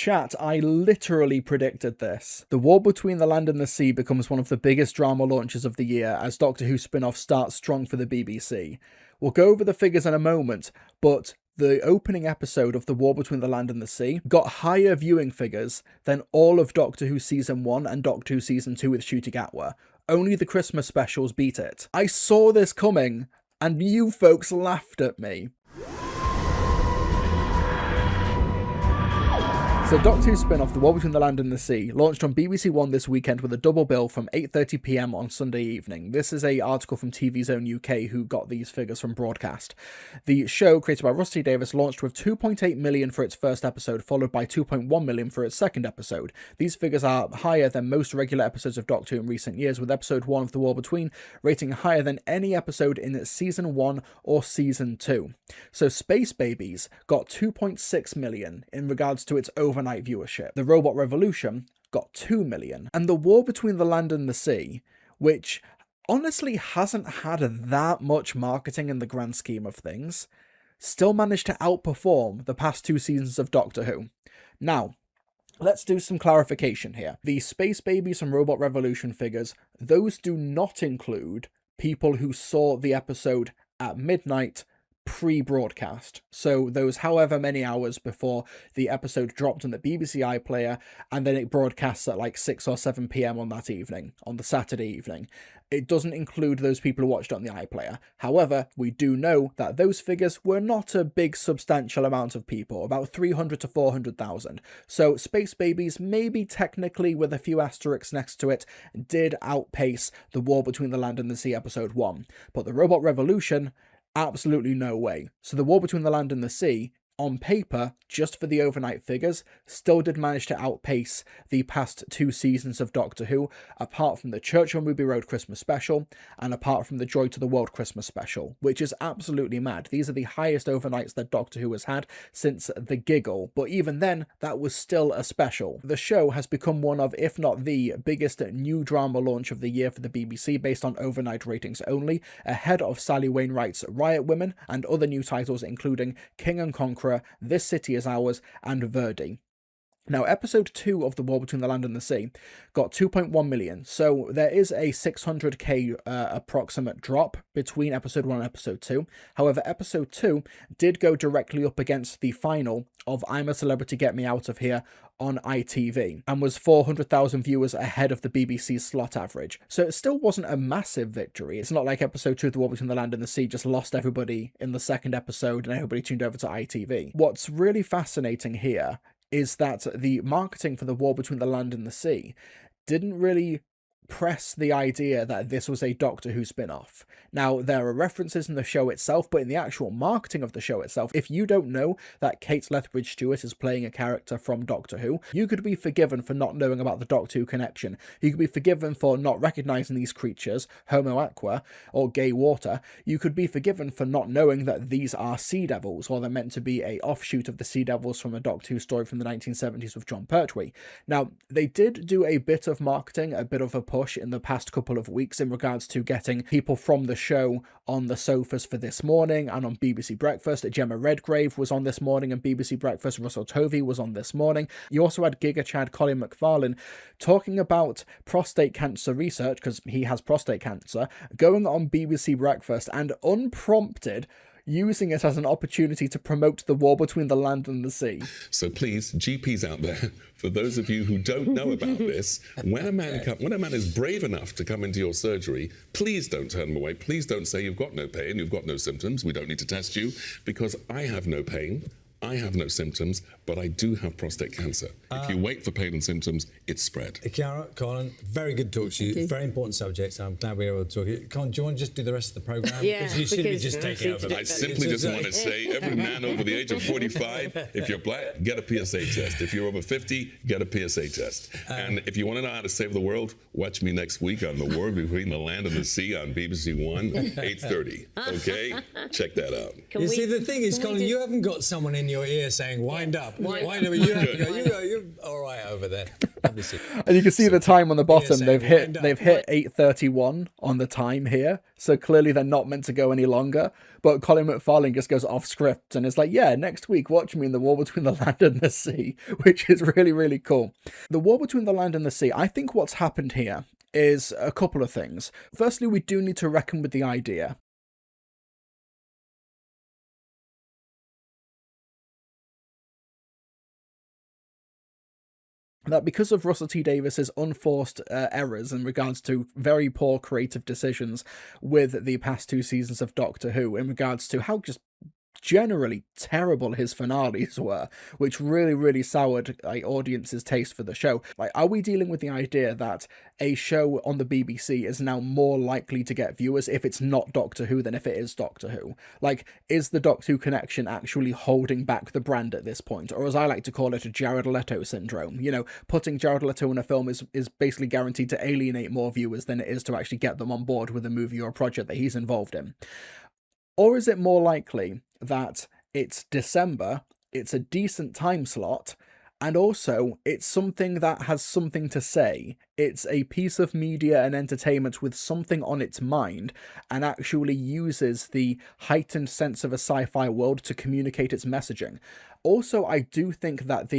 Chat, I literally predicted this. The War Between the Land and the Sea becomes one of the biggest drama launches of the year as Doctor Who spin-off starts strong for the BBC. We'll go over the figures in a moment, but the opening episode of The War Between the Land and the Sea got higher viewing figures than all of Doctor Who Season 1 and Doctor Who Season 2 with Ncuti Gatwa. Only the Christmas specials beat it. I saw this coming, and you folks laughed at me. So Doctor Who spin-off The War Between the Land and the Sea launched on BBC One this weekend with a double bill from 8:30 PM on Sunday evening. This is an article from TV Zone UK who got these figures from Broadcast. The show, created by Rusty Davis, launched with 2.8 million for its first episode, followed by 2.1 million for its second episode. These figures are higher than most regular episodes of Doctor Who in recent years, with episode 1 of The War Between rating higher than any episode in season 1 or season 2. So Space Babies got 2.6 million in regards to its overnight viewership. The Robot Revolution got 2 million. And The War Between the Land and the Sea, which honestly hasn't had that much marketing in the grand scheme of things, still managed to outperform the past 2 seasons of Doctor Who. Now, let's do some clarification here. The Space Babies and Robot Revolution figures, those do not include people who saw the episode at midnight pre-broadcast, so those however many hours before the episode dropped on the BBC iPlayer, and then it broadcasts at like 6 or 7 PM on that evening, on the Saturday evening. It doesn't include those people who watched it on the iPlayer. However, we do know that those figures were not a big substantial amount of people, about 300 to 400,000. So Space Babies, maybe technically with a few asterisks next to it, did outpace The War Between the Land and the Sea episode 1. But the Robot Revolution, absolutely no way. So The War Between the Land and the Sea, on paper, just for the overnight figures, still did manage to outpace the past 2 seasons of Doctor Who, apart from the Churchill Ruby Road Christmas special, and apart from the Joy to the World Christmas special, which is absolutely mad. These are the highest overnights that Doctor Who has had since The Giggle, but even then, that was still a special. The show has become one of, if not the biggest new drama launch of the year for the BBC based on overnight ratings only, ahead of Sally Wainwright's Riot Women, and other new titles including King and Conqueror, This City Is Ours, and Verdi. Now, episode 2 of The War Between the Land and the Sea got 2.1 million, so there is a 600k approximate drop between episode 1 and episode 2. However, episode 2 did go directly up against the final of I'm a Celebrity, Get Me Out of Here on ITV, and was 400,000 viewers ahead of the BBC's slot average. So it still wasn't a massive victory. It's not like episode 2 of The War Between the Land and the Sea just lost everybody in the second episode and everybody tuned over to ITV. What's really fascinating here is that the marketing for The War Between the Land and the Sea didn't really press the idea that this was a Doctor Who spin-off. Now, there are references in the show itself, but in the actual marketing of the show itself, if you don't know that Kate Lethbridge-Stewart is playing a character from Doctor Who, you could be forgiven for not knowing about the Doctor Who connection. You could be forgiven for not recognising these creatures, Homo Aqua, or Gay Water. You could be forgiven for not knowing that these are Sea Devils, or they're meant to be a offshoot of the Sea Devils from a Doctor Who story from the 1970s with John Pertwee. Now, they did do a bit of marketing, a bit of a push in the past couple of weeks in regards to getting people from the show on the sofas for This Morning and on BBC Breakfast. Gemma Redgrave was on This Morning and BBC Breakfast. Russell Tovey was on This Morning. You also had Giga Chad Colin McFarlane talking about prostate cancer research, because he has prostate cancer, going on BBC Breakfast and unprompted using it as an opportunity to promote The War Between the Land and the Sea. So please, GPs out there, for those of you who don't know about this, when a man is brave enough to come into your surgery, please don't turn him away. Please don't say you've got no pain, you've got no symptoms, we don't need to test you, because I have no pain, I have no symptoms, but I do have prostate cancer. If you wait for pain and symptoms, it's spread. Chiara, Colin, very good talk to you. Very important subject, so I'm glad we were able to talk. Colin, do you want to just do the rest of the programme? Yeah, because you shouldn't be just taking over. I simply just want to say, every man over the age of 45, if you're black, get a PSA test. If you're over 50, get a PSA test. And if you want to know how to save the world, watch me next week on The War Between the Land and the Sea on BBC One, 8:30. Okay? Check that out. You see, the thing is, Colin, you haven't got someone in your ear saying, wind up. Wind up. You go, you're all right over over there. Obviously. And you can see the time on the bottom. PSA, They've hit wind up. 8:31 on the time here. So clearly they're not meant to go any longer. But Colin McFarlane just goes off script and is like, yeah, next week watch me in the War Between the Land and the Sea, which is really, really cool. The War Between the Land and the Sea, I think what's happened here is a couple of things. Firstly, we do need to reckon with the idea that because of Russell T Davis's unforced errors in regards to very poor creative decisions with the past 2 seasons of Doctor Who, in regards to how just generally terrible his finales were, which really, really soured audiences' taste for the show. Like, are we dealing with the idea that a show on the BBC is now more likely to get viewers if it's not Doctor Who than if it is Doctor Who? Like, is the Doctor Who connection actually holding back the brand at this point? Or as I like to call it, a Jared Leto syndrome. You know, putting Jared Leto in a film is basically guaranteed to alienate more viewers than it is to actually get them on board with a movie or a project that he's involved in. Or is it more likely that it's December, it's a decent time slot, and also it's something that has something to say? It's a piece of media and entertainment with something on its mind and actually uses the heightened sense of a sci-fi world to communicate its messaging. Also, I do think that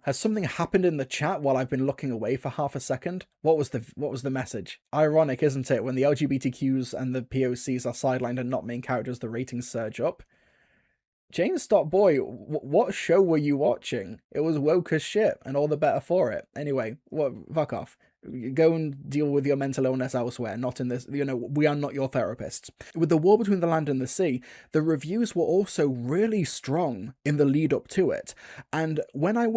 has something happened in the chat while I've been looking away for half a second? What was the message? Ironic, isn't it? When the LGBTQs and the POCs are sidelined and not main characters, the ratings surge up. James Stott Boy, what show were you watching? It was woke as shit, and all the better for it. Anyway, fuck off. Go and deal with your mental illness elsewhere, not in this, we are not your therapists. With the War Between the Land and the Sea, the reviews were also really strong in the lead up to it. And when I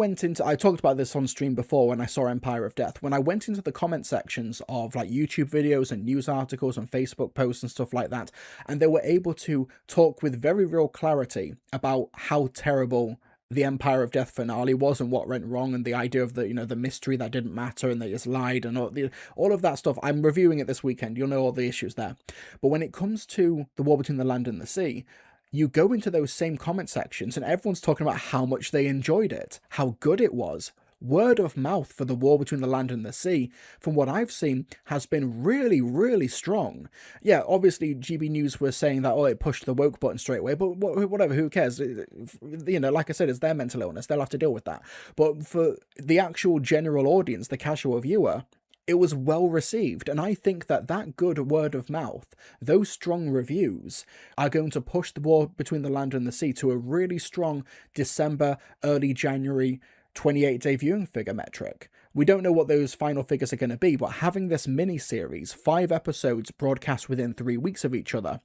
talked about this on stream before when I saw Empire of Death, when I went into the comment sections of like YouTube videos and news articles and Facebook posts and stuff like that, and they were able to talk with very real clarity about how terrible the Empire of Death finale was and what went wrong, and the idea of the mystery that didn't matter and they just lied and all of that stuff. I'm reviewing it this weekend. You'll know all the issues there. But when it comes to the War Between the Land and the Sea, you go into those same comment sections and everyone's talking about how much they enjoyed it, how good it was. Word of mouth for the War Between the Land and the Sea, from what I've seen, has been really, really strong. Yeah, obviously GB News were saying that, it pushed the woke button straight away, but whatever, who cares? Like I said, it's their mental illness. They'll have to deal with that. But for the actual general audience, the casual viewer, it was well received, and I think that good word of mouth, those strong reviews, are going to push the War Between the Land and the Sea to a really strong December, early January 28-day viewing figure metric. We don't know what those final figures are going to be, but having this mini-series, 5 episodes broadcast within 3 weeks of each other,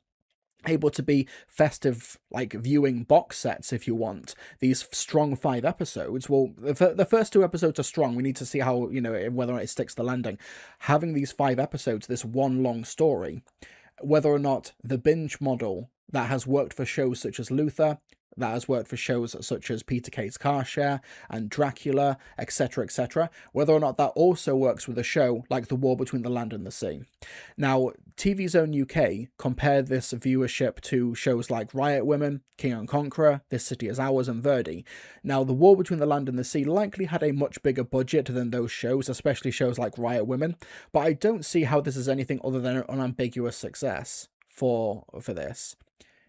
able to be festive, like viewing box sets if you want, these strong 5 episodes. Well, the first 2 episodes are strong. We need to see how, whether or not it sticks the landing. Having these 5 episodes, this one long story, whether or not the binge model that has worked for shows such as Luther, that has worked for shows such as Peter Kay's Car Share and Dracula, etc., whether or not that also works with a show like The War Between the Land and the Sea. Now, TV Zone UK compared this viewership to shows like Riot Women, King and Conqueror, This City Is Ours, and Verdi. Now, The War Between the Land and the Sea likely had a much bigger budget than those shows, especially shows like Riot Women, but I don't see how this is anything other than an unambiguous success for this.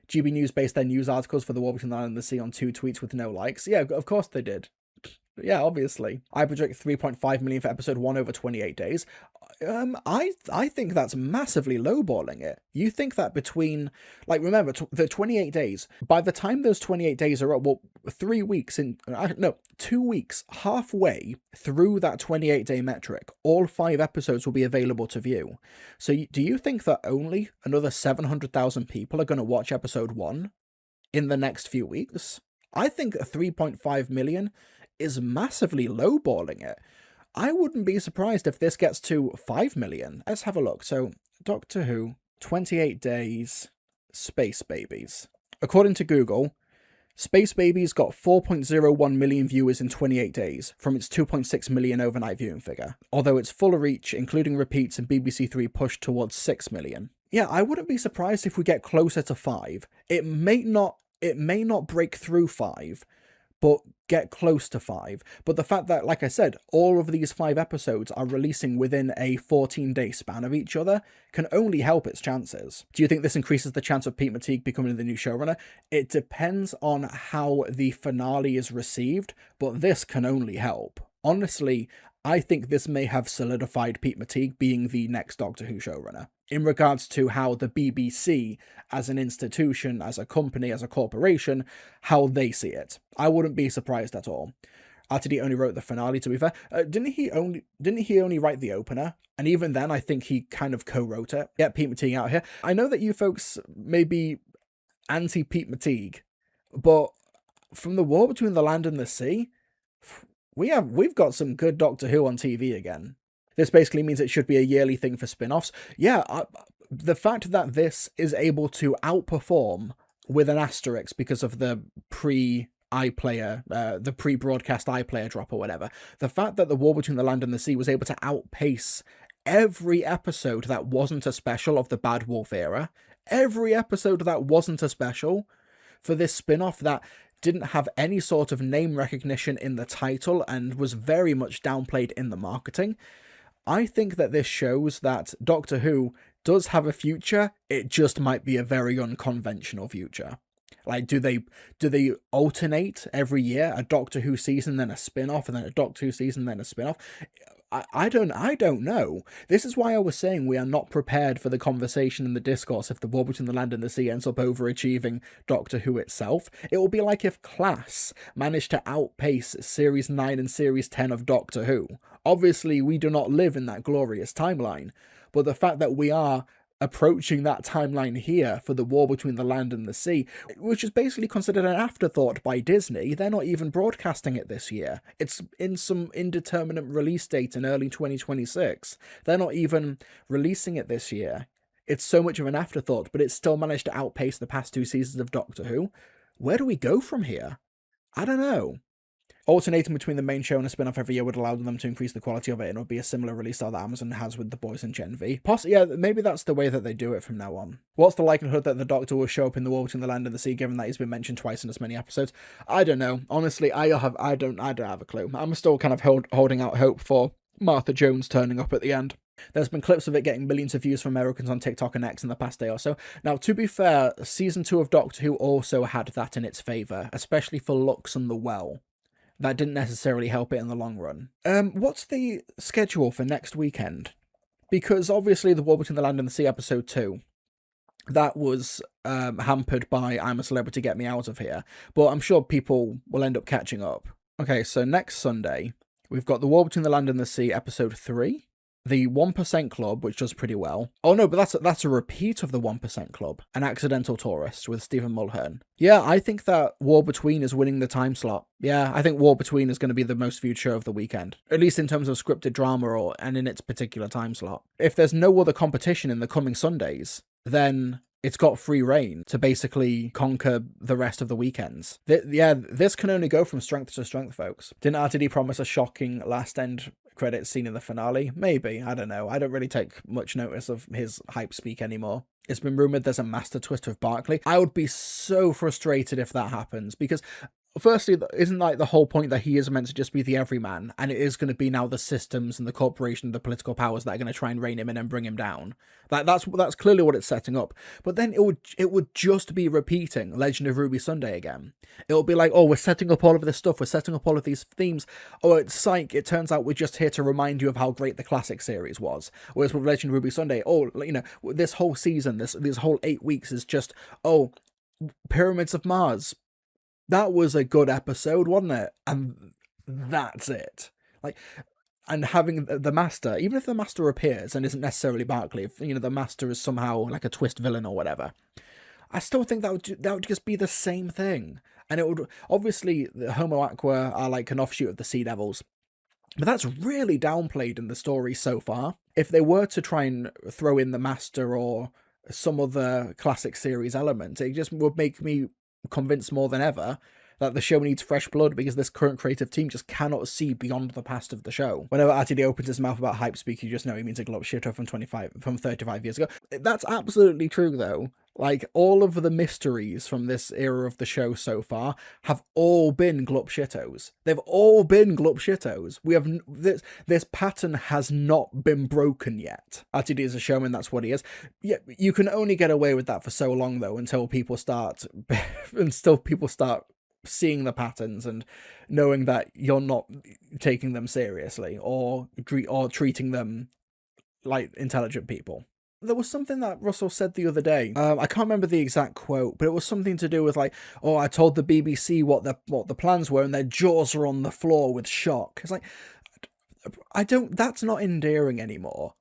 GB News based their news articles for The War Between the Land and the Sea on 2 tweets with no likes. Yeah, of course they did. Yeah, obviously. I project 3.5 million for episode 1 over 28 days. I think that's massively lowballing it. You think that between, remember, the 28 days, by the time those 28 days are up, 2 weeks, halfway through that 28-day metric, all 5 episodes will be available to view. So do you think that only another 700,000 people are going to watch episode 1 in the next few weeks? I think 3.5 million is massively lowballing it. I wouldn't be surprised if this gets to 5 million. Let's have a look. So, Doctor Who, 28 days, Space Babies. According to Google, Space Babies got 4.01 million viewers in 28 days from its 2.6 million overnight viewing figure, although its full reach, including repeats and BBC Three, pushed towards 6 million. Yeah, I wouldn't be surprised if we get closer to 5. It may not break through 5, but get close to 5. But the fact that, like I said, all of these 5 episodes are releasing within a 14-day span of each other can only help its chances. Do you think this increases the chance of Pete Matigue becoming the new showrunner? It depends on how the finale is received, but this can only help. Honestly, I think this may have solidified Pete Matigue being the next Doctor Who showrunner, in regards to how the BBC, as an institution, as a company, as a corporation, how they see it. I wouldn't be surprised at all. RTD only wrote the finale, to be fair. Didn't he only write the opener? And even then, I think he kind of co-wrote it. Get Pete Matigue out here. I know that you folks may be anti-Pete Matigue, but from the War Between the Land and the Sea, we've got some good Doctor Who on TV again. This basically means it should be a yearly thing for spin-offs. Yeah, the fact that this is able to outperform with an asterisk because of the pre-iPlayer, the pre-broadcast iPlayer drop or whatever, the fact that the War Between the Land and the Sea was able to outpace every episode that wasn't a special of the Bad Wolf era, every episode that wasn't a special for this spin-off that didn't have any sort of name recognition in the title and was very much downplayed in the marketing, I think that this shows that Doctor Who does have a future. It just might be a very unconventional future. Like, do they alternate every year, a Doctor Who season, then a spin-off, and then a Doctor Who season, then a spin-off? I don't know. This is why I was saying we are not prepared for the conversation and the discourse if the War Between the Land and the Sea ends up overachieving Doctor Who itself. It will be like if Class managed to outpace Series 9 and Series 10 of Doctor Who. Obviously, we do not live in that glorious timeline, but the fact that we are approaching that timeline here for the War Between the Land and the Sea, which is basically considered an afterthought by Disney. They're not even broadcasting it this year. It's in some indeterminate release date in early 2026. They're not even releasing it this year. It's so much of an afterthought, but it's still managed to outpace the past 2 seasons of Doctor Who. Where do we go from here? I don't know. Alternating between the main show and a spin-off every year would allow them to increase the quality of it, and it would be a similar release style that Amazon has with The Boys and Gen V. Yeah, maybe that's the way that they do it from now on. What's the likelihood that the Doctor will show up in The War Between the Land and the Sea, given that he's been mentioned twice in as many episodes? I don't know. Honestly, I don't have a clue. I'm still kind of holding out hope for Martha Jones turning up at the end. There's been clips of it getting millions of views from Americans on TikTok and X in the past day or so. Now, to be fair, Season 2 of Doctor Who also had that in its favour, especially for Lux and The Well. That didn't necessarily help it in the long run. What's the schedule for next weekend? Because obviously the War Between the Land and the Sea episode 2, that was hampered by I'm a Celebrity, Get Me Out of Here. But I'm sure people will end up catching up. Okay, so next Sunday, we've got the War Between the Land and the Sea episode 3. The 1% Club, which does pretty well. Oh no, but that's a repeat of the 1% Club. An Accidental Tourist with Stephen Mulhern. Yeah, I think that War Between is winning the time slot. Yeah, I think War Between is going to be the most viewed show of the weekend. At least in terms of scripted drama and in its particular time slot. If there's no other competition in the coming Sundays, then it's got free reign to basically conquer the rest of the weekends. This can only go from strength to strength, folks. Didn't RTD promise a shocking last end credits scene in the finale? Maybe, I don't know. I don't really take much notice of his hype speak anymore. It's been rumoured there's a master twist with Barclay. I would be so frustrated if that happens, because firstly, isn't like the whole point that he is meant to just be the everyman, and it is going to be now the systems and the corporation, the political powers that are going to try and rein him in and bring him down. That's clearly what it's setting up. But then it would just be repeating Legend of Ruby Sunday again. It'll be like, oh, we're setting up all of this stuff, we're setting up all of these themes. Oh, it's psych, it turns out we're just here to remind you of how great the classic series was. Whereas with Legend of Ruby Sunday, oh, you know, this whole season, this whole 8 weeks is just, oh, Pyramids of Mars. That was a good episode, wasn't it? And that's it. Like, and having the Master, even if the Master appears and isn't necessarily Barclay, if, you know, the Master is somehow like a twist villain or whatever, I still think that would just be the same thing. And it would, obviously, the Homo Aqua are like an offshoot of the Sea Devils, but that's really downplayed in the story so far. If they were to try and throw in the Master or some other classic series element, it just would make me convinced more than ever that the show needs fresh blood because this current creative team just cannot see beyond the past of the show. Whenever RTD opens his mouth about hype speak, you just know he means a glop shitter from 35 years ago. That's absolutely true, though. Like, all of the mysteries from this era of the show so far have all been glup shittos. They've all been glup shittos. We have this pattern has not been broken yet. RTD is a showman, that's what he is. Yeah, you can only get away with that for so long, though, until people start seeing the patterns and knowing that you're not taking them seriously or treating them like intelligent people. There was something that Russell said the other day. I can't remember the exact quote, but it was something to do with like, "Oh, I told the BBC what the plans were, and their jaws are on the floor with shock." It's like, that's not endearing anymore.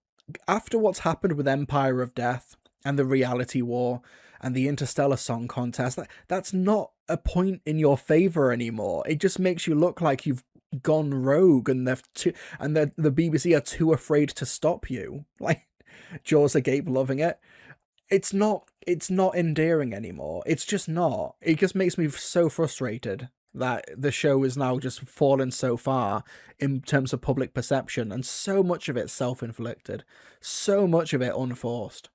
After what's happened with Empire of Death and the Reality War and the Interstellar Song Contest, that's not a point in your favor anymore. It just makes you look like you've gone rogue, and the BBC are too afraid to stop you. Like, Jaws agape loving it. It's not endearing anymore. It's just not. It just makes me so frustrated that the show is now just fallen so far in terms of public perception, and so much of it self-inflicted, so much of it unforced.